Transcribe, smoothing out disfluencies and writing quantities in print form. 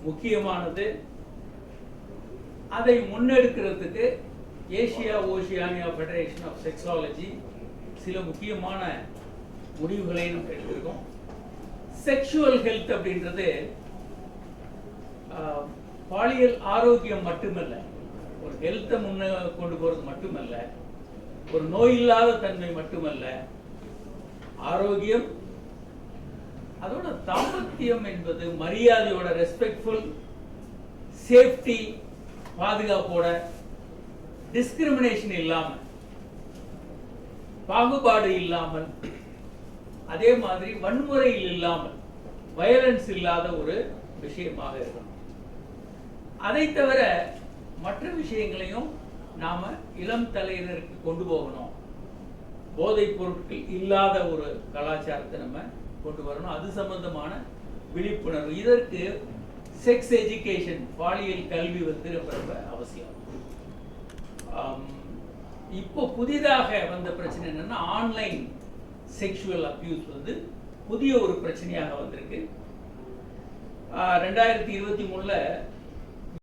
முக்கியமானது. அதை முன்னெடுக்கிறதுக்கு Asia ஓஷியானியா federation of sexology சில முக்கியமான முடிவுகளை நம்ம எடுத்திருக்கோம். செக்ஷுவல் ஹெல்த் அப்படின்றது பாலியல் ஆரோக்கியம் மட்டுமல்ல, ஒரு ஹெல்த்தை முன்ன கொண்டு போறது மட்டுமல்ல, ஒரு நோயில்லாத தன்மை மட்டுமல்ல, ஆரோக்கியம், அதோட தாம்பத்தியம் என்பது மரியாதையோட, ரெஸ்பெக்ட்ஃபுல், சேஃப்டி, பாதுகாப்போட, டிஸ்கிரிமினேஷன் இல்லாமல், பாகுபாடு இல்லாமல், அதே மாதிரி வன்முறையில் இல்லாமல், வயலன்ஸ் இல்லாத ஒரு விஷயமாக இருக்கணும். அதை தவிர மற்ற விஷயங்களையும் நாம இளம் தலையினருக்கு கொண்டு போகணும். போதைப் பொருட்கள் இல்லாத ஒரு கலாச்சாரத்தை நம்ம கொண்டு வரணும். அது சம்பந்தமான விழிப்புணர்வு, இதற்கு செக்ஸ் எஜுகேஷன், பாலியல் கல்வி வந்து ரொம்ப ரொம்ப அவசியம். இப்போ புதிதாக வந்த பிரச்சனை என்னன்னா, ஆன்லைன் செக்ஷுவல் அபியூஸ் வந்து புதிய ஒரு பிரச்சனையாக வந்திருக்கு. 2023